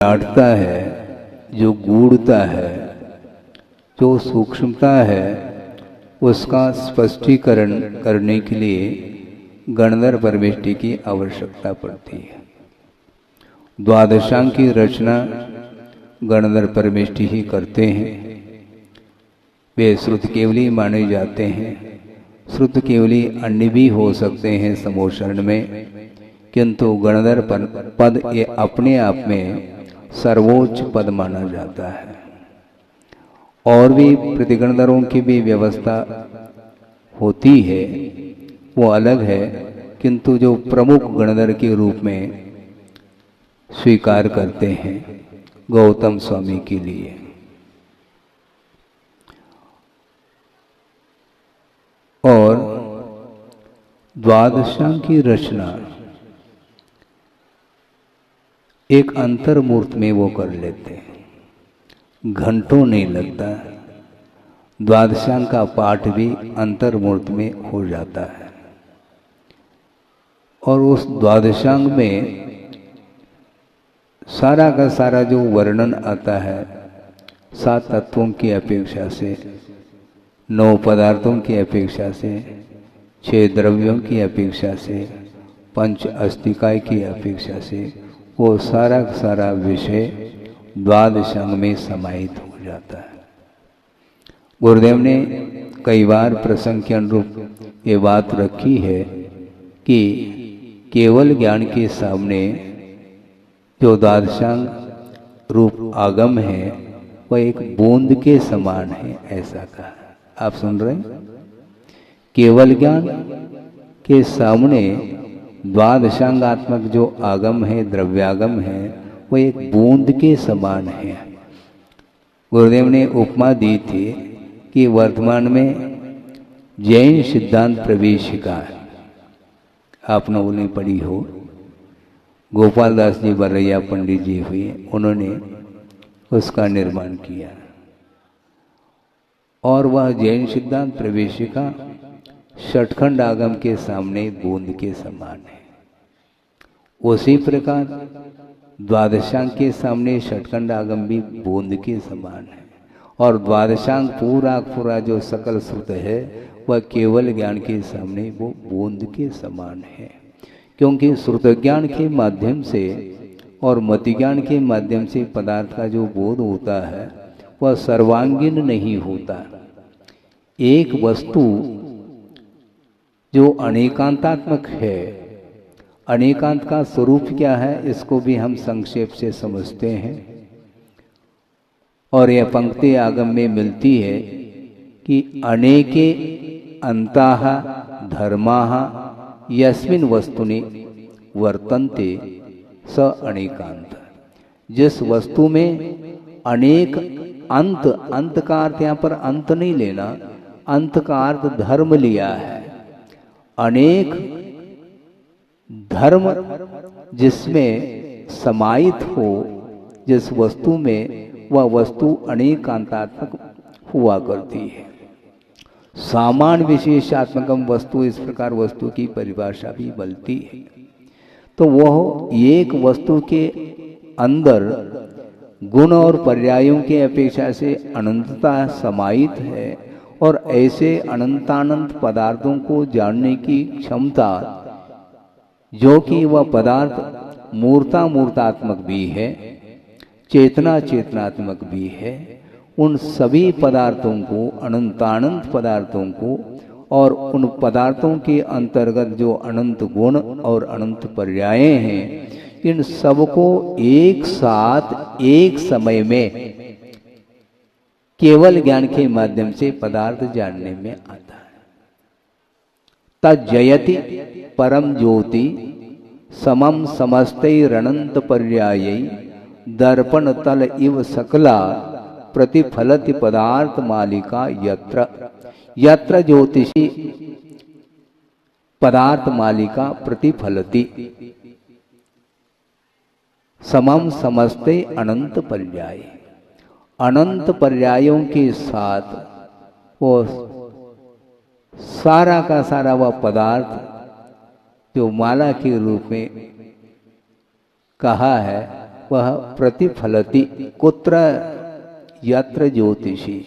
विराटता है, जो गूढ़ता है, जो सूक्ष्मता है, उसका स्पष्टीकरण करने के लिए गणधर परमेष्टि की आवश्यकता पड़ती है। द्वादशांग की रचना गणधर परमेष्टि ही करते हैं। वे श्रुत केवली माने जाते हैं। श्रुत केवली अन्य भी हो सकते हैं समोषण में, किंतु गणधर पद ये अपने आप में सर्वोच्च पद माना जाता है। और भी प्रतिगणधरों की भी व्यवस्था होती है, वो अलग है, किंतु जो प्रमुख गणधर के रूप में स्वीकार करते हैं गौतम स्वामी के लिए। और द्वादशांग की रचना एक अंतर्मूर्त में वो कर लेते हैं, घंटों नहीं लगता। द्वादशांग का पाठ भी अंतर्मूर्त में हो जाता है। और उस द्वादशांग में सारा का सारा जो वर्णन आता है 7 तत्वों की अपेक्षा से, 9 पदार्थों की अपेक्षा से, 6 द्रव्यों की अपेक्षा से, 5 अस्तिकाय की अपेक्षा से, वो सारा का सारा विषय द्वादशांग में समाहित हो जाता है। गुरुदेव ने कई बार प्रसंग के अनुरूप ये बात रखी है कि केवल ज्ञान के सामने जो द्वादशांग रूप आगम है वह एक बूंद के समान है, ऐसा कहा। आप सुन रहे हैं? केवल ज्ञान के सामने द्वादशांगात्मक जो आगम है, द्रव्यागम है, वो एक बूंद के समान है। गुरुदेव ने उपमा दी थी कि वर्तमान में जैन सिद्धांत प्रवेशिका आपने उन्हें पढ़ी हो, गोपाल दास जी बरैया पंडित जी हुए, उन्होंने उसका निर्माण किया। और वह जैन सिद्धांत प्रवेशिका षटखंड आगम के सामने बूंद के समान है। उसी प्रकार द्वादशांग के सामने षटखंड आगम भी बूंद के समान है। और द्वादशांग पूरा पूरा जो सकल श्रुत है वह केवल ज्ञान के सामने वो बूंद के समान है। क्योंकि श्रुत ज्ञान के माध्यम से और मति ज्ञान के माध्यम से पदार्थ का जो बोध होता है वह सर्वांगीण नहीं होता। एक वस्तु जो अनेकांतात्मक है, अनेकांत का स्वरूप क्या है इसको भी हम संक्षेप से समझते हैं। और यह पंक्ति आगम में मिलती है कि अनेके अंताः धर्माः यस्मिन् वस्तुनि वर्तन्ते स अनेकांत। जिस वस्तु में अनेक अंत, अंत का अर्थ यहाँ पर अंत नहीं लेना, अंत का अर्थ धर्म लिया है। अनेक धर्म जिसमें समाहित हो, जिस वस्तु में, वह वस्तु अनेकांतात्मक हुआ करती है। सामान्य विशेषात्मकम वस्तु, इस प्रकार वस्तु की परिभाषा भी मिलती है। तो वह एक वस्तु के अंदर गुण और पर्यायों के अपेक्षा से अनंतता समाहित है। और ऐसे अनंतानंत पदार्थों को जानने की क्षमता, जो कि वह पदार्थ मूर्तात्मक भी है, चेतना चेतनात्मक भी है, उन सभी पदार्थों को, अनंतानंत पदार्थों को, और उन पदार्थों के अंतर्गत जो अनंत गुण और अनंत पर्याय हैं, इन सबको एक साथ एक समय में केवल ज्ञान के माध्यम से पदार्थ जानने में आता है। तज्जयति परम ज्योति समम समस्तैरनंत पर्यायै दर्पण तल इव सकला प्रतिफलति पदार्थ मालिका यत्र। यत्र ज्योतिषी पदार्थ मालिका प्रतिफलति समम समस्ते अनंत पर्याय। अनंत पर्यायों के साथ वो सारा का सारा वह पदार्थ जो माला के रूप में कहा है वह प्रतिफलति कुत्र यत्र ज्योतिषी,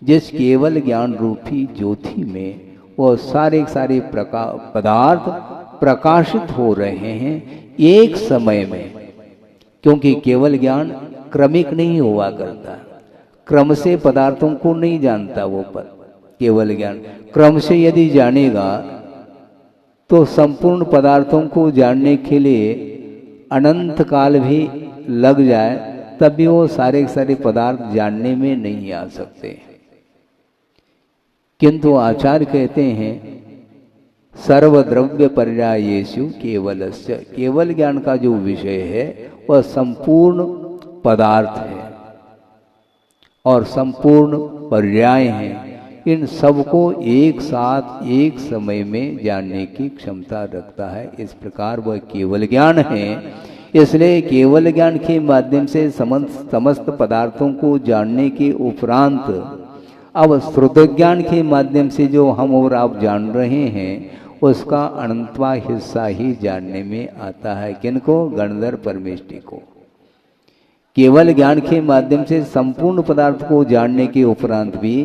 जिस केवल ज्ञान रूपी ज्योति में वो सारे पदार्थ प्रकाशित हो रहे हैं एक समय में। क्योंकि केवल ज्ञान क्रमिक नहीं हुआ करता, क्रम से पदार्थों को नहीं जानता वो पर केवल ज्ञान। क्रम से यदि जानेगा तो संपूर्ण पदार्थों को जानने के लिए अनंत काल भी लग जाए, तब भी वो सारे पदार्थ जानने में नहीं आ सकते। किंतु आचार्य कहते हैं सर्वद्रव्य पर्यायेषु केवलस्य, केवल ज्ञान का जो विषय है वह संपूर्ण पदार्थ है और संपूर्ण पर्याय हैं। इन सबको एक साथ एक समय में जानने की क्षमता रखता है। इस प्रकार वह केवल ज्ञान है। इसलिए केवल ज्ञान के माध्यम से समस्त पदार्थों को जानने के उपरांत अब श्रुत ज्ञान के माध्यम से जो हम और आप जान रहे हैं उसका अनंतवा हिस्सा ही जानने में आता है। किनको? गणधर परमेष्टि को। केवल ज्ञान के माध्यम से संपूर्ण पदार्थ को जानने के उपरांत भी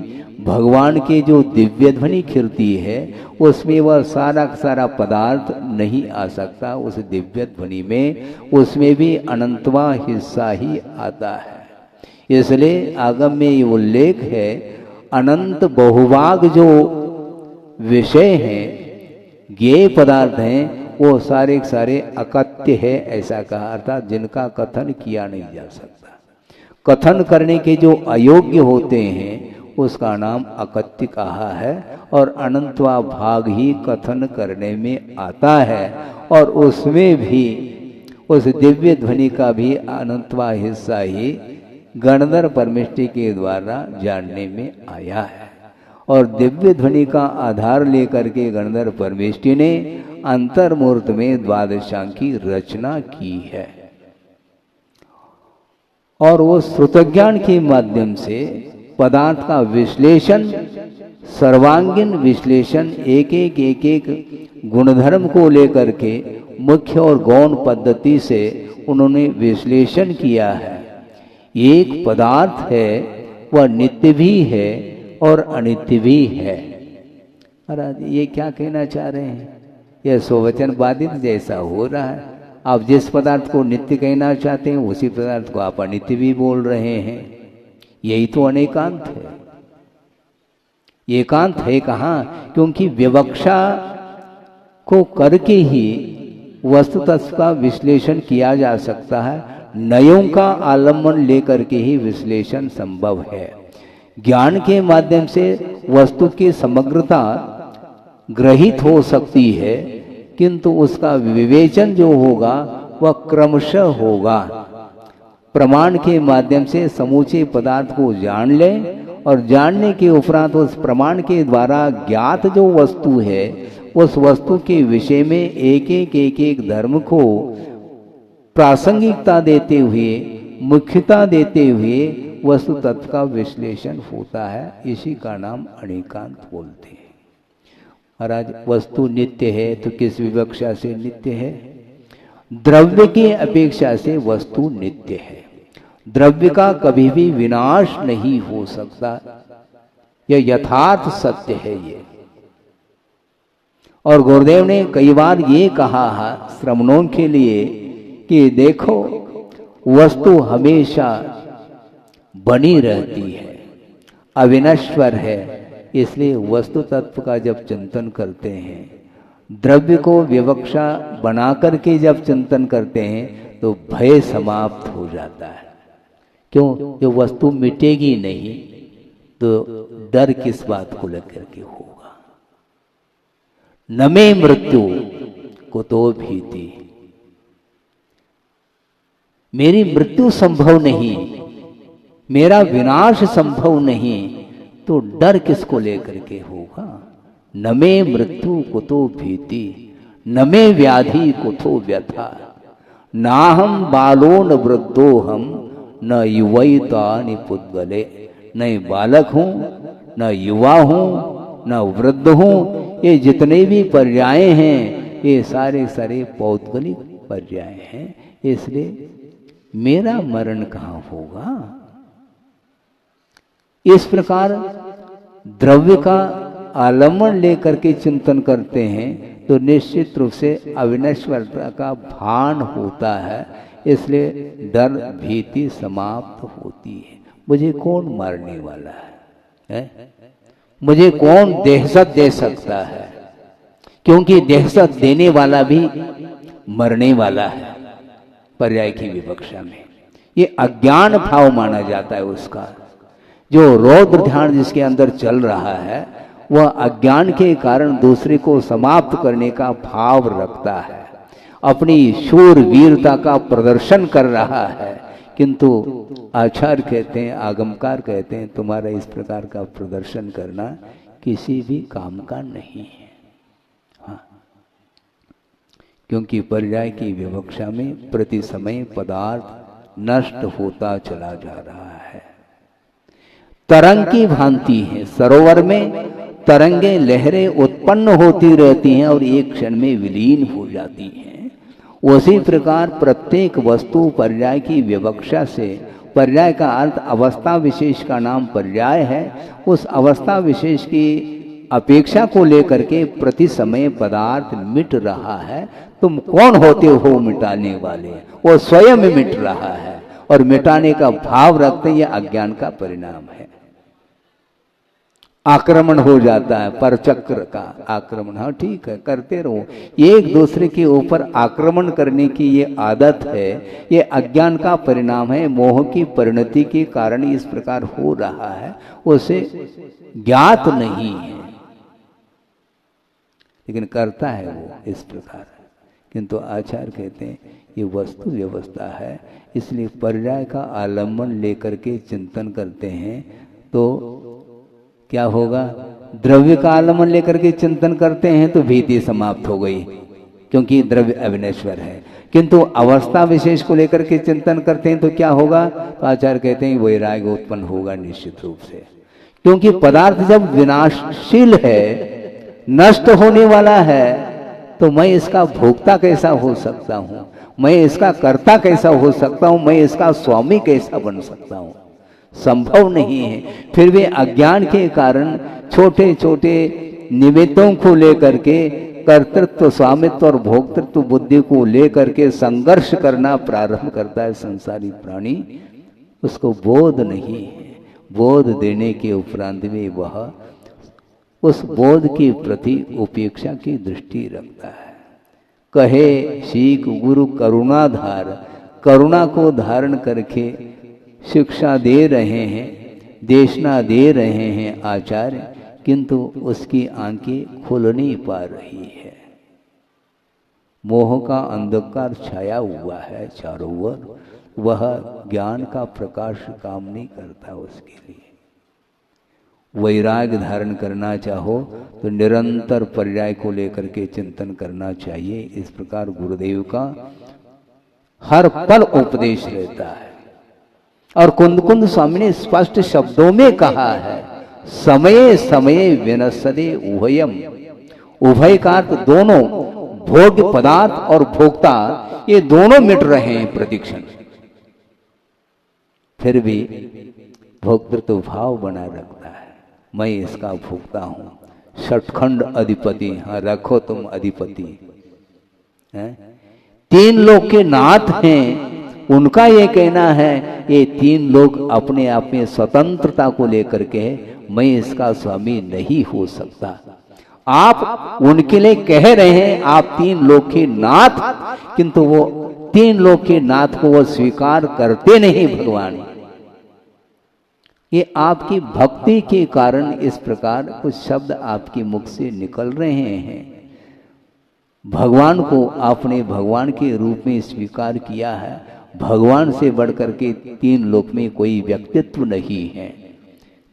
भगवान के जो दिव्य ध्वनि कीर्ति है उसमें वह सारा पदार्थ नहीं आ सकता। उस दिव्य ध्वनि में उसमें भी अनंतवा हिस्सा ही आता है। इसलिए आगम में ये उल्लेख है अनंत बहुभाग जो विषय हैं, ज्ञेय पदार्थ हैं, वो सारे अकथ्य है ऐसा कहा, अर्थात जिनका कथन किया नहीं जा सकता। कथन करने के जो अयोग्य होते हैं उसका नाम अकथ्य कहा है और अनंतवा भाग ही कथन करने में आता है और उसमें भी उस दिव्य ध्वनि का भी अनंतवा हिस्सा ही गणधर परमेष्टि के द्वारा जानने में आया है। और दिव्य ध्वनि का आधार लेकर के गणधर परमेष्टि ने अंतर्मूर्त में द्वादशांग की रचना की है और वो श्रुतज्ञान के माध्यम से पदार्थ का विश्लेषण, सर्वांगीण विश्लेषण, एक गुणधर्म को लेकर के मुख्य और गौण पद्धति से उन्होंने विश्लेषण किया है। एक पदार्थ है वह नित्य भी है और अनित्य भी है। महाराज ये क्या कहना चाह रहे हैं? यह स्ववचन बाधित जैसा हो रहा है। आप जिस पदार्थ को नित्य कहना चाहते हैं उसी पदार्थ को आप अनित्य भी बोल रहे हैं। यही तो अनेकांत है। एकांत है कहाँ? क्योंकि विवक्षा को करके ही वस्तु तत्व का विश्लेषण किया जा सकता है। नयों का आलम्बन लेकर के ही विश्लेषण संभव है। ज्ञान के माध्यम से वस्तु की समग्रता ग्रहित हो सकती है, किंतु उसका विवेचन जो होगा वह क्रमशः होगा। प्रमाण के माध्यम से समूचे पदार्थ को जान लें और जानने के उपरांत उस प्रमाण के द्वारा ज्ञात जो वस्तु है उस वस्तु के विषय में एक धर्म को प्रासंगिकता देते हुए, मुख्यता देते हुए वस्तु तत्व का विश्लेषण होता है। इसी का नाम अनेकांत बोलते हैं। महाराज वस्तु नित्य है तो किस विवक्षा से नित्य है? द्रव्य की अपेक्षा से वस्तु नित्य है। द्रव्य का कभी भी विनाश नहीं हो सकता, यह यथार्थ सत्य है ये। और गुरुदेव ने कई बार ये कहा है श्रमणों के लिए कि देखो वस्तु हमेशा बनी रहती है, अविनश्वर है। इसलिए वस्तु तत्व का जब चिंतन करते हैं, द्रव्य को विवक्षा बना करके जब चिंतन करते हैं तो भय समाप्त हो जाता है। क्यों? जो वस्तु मिटेगी नहीं तो डर किस बात को लेकर के होगा? न मे मृत्यु कुतो भीति, मेरी मृत्यु संभव नहीं, मेरा विनाश संभव नहीं, तो डर किसको लेकर के होगा? न मे मृत्यु कुतो भीति, न मे व्याधि कुतो व्यथा, ना हम बालो न वृद्धो हम न युवैता निपुद्गले। न बालक हूं, न युवा हूं, न वृद्ध हूं। ये जितने भी पर्याय हैं ये सारे पौद्गलिक पर्याय हैं। इसलिए मेरा मरण कहाँ होगा। इस प्रकार द्रव्य का आलम्बन लेकर के चिंतन करते हैं तो निश्चित रूप से अविनश्वरता का भान होता है, इसलिए डर भीति समाप्त होती है। मुझे कौन मारने वाला है? मुझे कौन दहशत दे सकता है? क्योंकि दहशत देने वाला भी मरने वाला है। पर्याय की विवक्षा में ये अज्ञान भाव माना जाता है उसका। जो रौद्र ध्यान जिसके अंदर चल रहा है वह अज्ञान के कारण दूसरे को समाप्त करने का भाव रखता है, अपनी शूर वीरता का प्रदर्शन कर रहा है। किंतु आचार्य कहते हैं, आगमकार कहते हैं, तुम्हारा इस प्रकार का प्रदर्शन करना किसी भी काम का नहीं है। हाँ, क्योंकि पर्याय की विवक्षा में प्रति समय पदार्थ नष्ट होता चला जा रहा है। तरंग की भांति है, सरोवर में तरंगे लहरें उत्पन्न होती रहती हैं और एक क्षण में विलीन हो जाती हैं। उसी प्रकार प्रत्येक वस्तु पर्याय की विवक्षा से, पर्याय का अर्थ अवस्था विशेष का नाम पर्याय है, उस अवस्था विशेष की अपेक्षा को लेकर के प्रति समय पदार्थ मिट रहा है। तुम कौन होते हो मिटाने वाले? वो स्वयं मिट रहा है और मिटाने का भाव रखते यह अज्ञान का परिणाम है। आक्रमण हो जाता है, परचक्र का आक्रमण। हाँ ठीक है, करते रहो। एक दूसरे के ऊपर आक्रमण करने की ये आदत है, ये अज्ञान का परिणाम है, मोह की परिणति के कारण इस प्रकार हो रहा है, उसे ज्ञात नहीं है लेकिन करता है वो इस प्रकार। किंतु आचार्य कहते हैं ये वस्तु व्यवस्था है, इसलिए पर्याय का आलम्बन लेकर के चिंतन करते हैं तो क्या होगा? द्रव्य का आलम्बन लेकर के चिंतन करते हैं तो भीति समाप्त हो गई, क्योंकि द्रव्य अविनश्वर है। किंतु अवस्था विशेष को लेकर के चिंतन करते हैं तो क्या होगा? तो आचार्य कहते हैं वैराग्य उत्पन्न होगा निश्चित रूप से, क्योंकि पदार्थ जब विनाशशील है, नष्ट होने वाला है, तो मैं इसका भोक्ता कैसा हो सकता हूँ? मैं इसका कर्ता कैसा हो सकता हूँ? मैं इसका स्वामी कैसा बन सकता हूँ? संभव नहीं है। फिर भी अज्ञान के कारण छोटे छोटे निमित्तों को लेकर के कर्तृत्व, स्वामित्व और भोक्तृत्व बुद्धि को लेकर के संघर्ष करना प्रारंभ करता है संसारी प्राणी। उसको बोध नहीं है। बोध देने के उपरांत में वह उस बोध के प्रति उपेक्षा की दृष्टि रखता है। कहे सीख गुरु करुणाधार, करुणा को धारण करके शिक्षा दे रहे हैं, देशना दे रहे हैं आचार्य, किंतु उसकी आंखें खुल नहीं पा रही है। मोह का अंधकार छाया हुआ है चारों ओर, वह ज्ञान का प्रकाश काम नहीं करता उसके लिए। वैराग्य धारण करना चाहो तो निरंतर पर्याय को लेकर के चिंतन करना चाहिए। इस प्रकार गुरुदेव का हर पल उपदेश रहता है। और कुंद स्वामी ने स्पष्ट शब्दों में कहा है, समय समय विनश्यते उभयम। उभय का अर्थ दोनों, भोग्य पदार्थ और भोक्ता, ये दोनों मिट रहे हैं प्रतिक्षण। फिर भी भोक्तृत्व भाव बना रखता है, मैं इसका भोक्ता हूं। षटखंड अधिपति, हाँ रखो तुम अधिपति है। तीन लोग के नाथ हैं, उनका ये कहना है ये तीन लोग अपने आप में स्वतंत्रता को लेकर के मैं इसका स्वामी नहीं हो सकता। आप उनके लिए कह रहे हैं आप तीन लोग के नाथ, किंतु वो तीन लोग के नाथ को वो स्वीकार करते नहीं भगवान। ये आपकी भक्ति के कारण इस प्रकार कुछ शब्द आपके मुख से निकल रहे हैं। भगवान को आपने भगवान के रूप में स्वीकार किया है। भगवान से बढ़कर के तीन लोक में कोई व्यक्तित्व नहीं है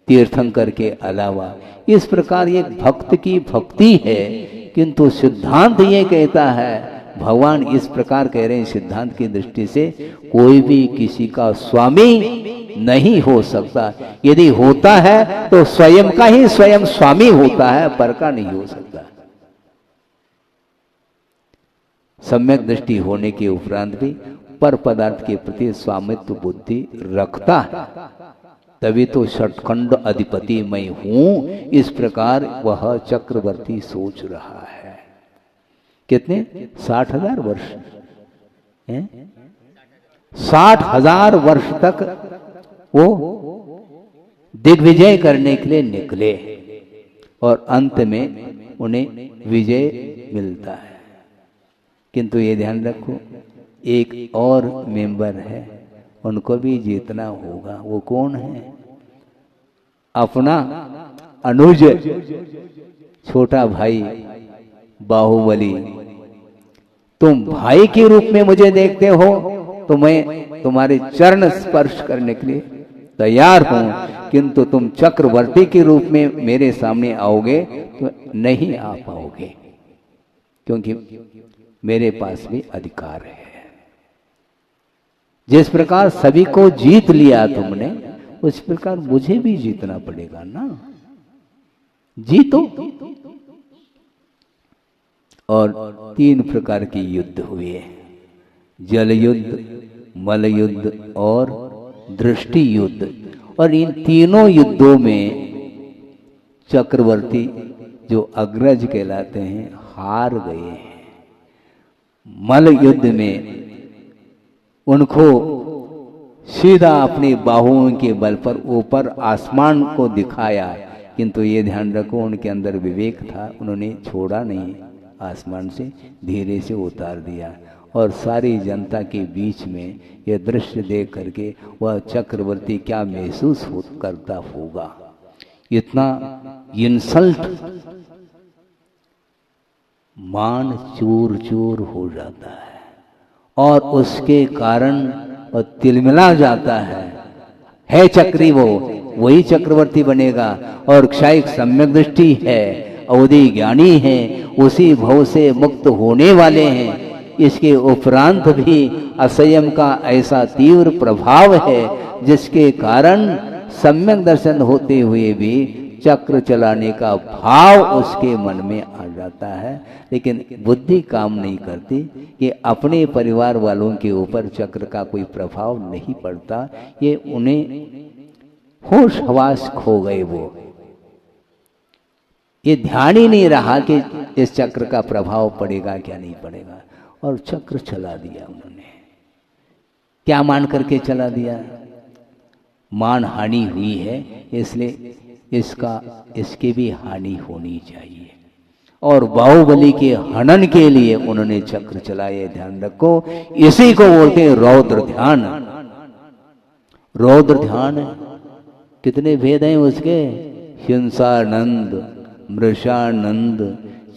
तीर्थंकर के अलावा। इस प्रकार एक भक्त की भक्ति है, किंतु सिद्धांत ये कहता है, भगवान इस प्रकार कह रहे हैं सिद्धांत की दृष्टि से, कोई भी किसी का स्वामी नहीं हो सकता। यदि होता है तो स्वयं का ही स्वयं स्वामी होता है, पर का नहीं हो सकता। सम्यक दृष्टि होने के उपरांत भी पर पदार्थ के प्रति स्वामित्व बुद्धि रखता है, तभी तो षटखंड अधिपति मैं हूं, इस प्रकार वह चक्रवर्ती सोच रहा है। कितने? 60,000 वर्ष, 60,000 वर्ष तक वो दिग्विजय करने के लिए निकले और अंत में उन्हें विजय मिलता है। किंतु ये ध्यान रखो, एक और मेंबर है, उनको भी जीतना होगा। वो कौन है? अपना अनुज, छोटा भाई बाहुबली। तुम भाई के रूप में मुझे देखते हो तो मैं तुम्हारे चरण स्पर्श करने के लिए तैयार हूं, किंतु तुम चक्रवर्ती के रूप में मेरे सामने आओगे तो नहीं आ पाओगे, क्योंकि मेरे पास भी अधिकार है। जिस प्रकार सभी को जीत लिया तुमने, उस प्रकार मुझे भी जीतना पड़ेगा ना। जीतो। और 3 प्रकार के युद्ध हुए, जल युद्ध, मल युद्ध और दृष्टि युद्ध। और इन तीनों युद्धों में चक्रवर्ती जो अग्रज कहलाते हैं हार गए हैं। मल युद्ध में उनको सीधा अपनी बाहुओं के बल पर ऊपर आसमान को दिखाया, किंतु ये ध्यान रखो उनके अंदर विवेक था, उन्होंने छोड़ा नहीं, आसमान से धीरे से उतार दिया। और सारी जनता के बीच में यह दृश्य देख करके वह चक्रवर्ती क्या महसूस करता होगा। इतना इंसल्ट, मान चूर चूर हो जाता है और उसके कारण वह तिलमिला जाता है चक्री, वो वही चक्रवर्ती बनेगा। और क्षायिक सम्यक दृष्टि है, अवधि ज्ञानी है, उसी भव से मुक्त होने वाले हैं। इसके उपरांत भी असंयम का ऐसा तीव्र प्रभाव है जिसके कारण सम्यक दर्शन होते हुए भी चक्र चलाने का भाव उसके मन में आ जाता है, लेकिन बुद्धि काम नहीं करती कि अपने परिवार वालों के ऊपर चक्र का कोई प्रभाव नहीं पड़ता। ये उन्हें होश हवास खो गए, वो ये ध्यान ही नहीं रहा कि इस चक्र का प्रभाव पड़ेगा क्या नहीं पड़ेगा, और चक्र चला दिया उन्होंने। क्या मान करके चला दिया? मान हानि हुई है, इसलिए इसकी भी हानि होनी चाहिए। और बाहुबली के हनन के लिए उन्होंने चक्र चलाए। ध्यान रखो, इसी को बोलते हैं रौद्र ध्यान। रौद्र ध्यान कितने भेद हैं उसके? हिंसानंद, मृषानंद,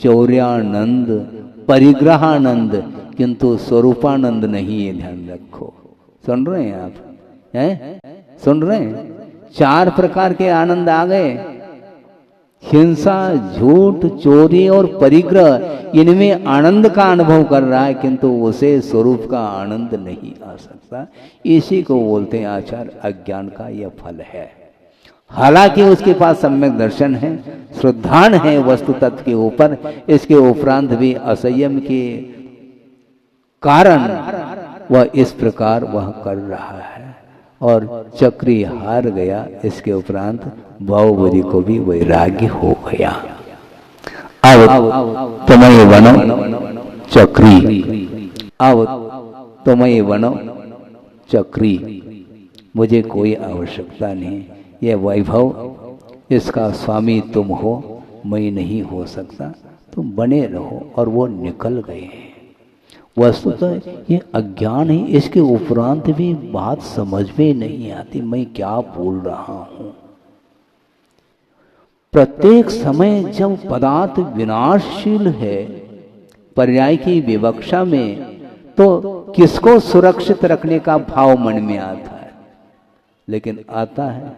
चौर्यानंद, परिग्रहानंद, किंतु स्वरूपानंद नहीं है। ध्यान रखो। सुन रहे हैं आप? हैं? सुन रहे हैं? 4 प्रकार के आनंद आ गए। हिंसा, झूठ, चोरी और परिग्रह, इनमें आनंद का अनुभव कर रहा है, किंतु उसे स्वरूप का आनंद नहीं आ सकता। इसी को बोलते हैं आचार अज्ञान का यह फल है। हालांकि उसके पास सम्यक दर्शन है, श्रद्धान है वस्तु तत्व के ऊपर, इसके उपरांत भी असंयम के कारण वह इस प्रकार वह कर रहा है और चक्री हार गया। इसके उपरांत बाहुबली को भी वैराग्य हो गया। अब तुम्हें बनो चक्री, अब तुम्हें बनो चक्री, मुझे कोई आवश्यकता नहीं। यह वैभव, इसका स्वामी तुम हो, मैं नहीं हो सकता, तुम बने रहो। और वो निकल गए। वस्तुतः ये अज्ञान है, इसके उपरांत भी बात समझ में नहीं आती मैं क्या बोल रहा हूं। प्रत्येक समय जब पदार्थ विनाशशील है पर्याय की विवक्षा में, तो किसको सुरक्षित रखने का भाव मन में आता है, लेकिन आता है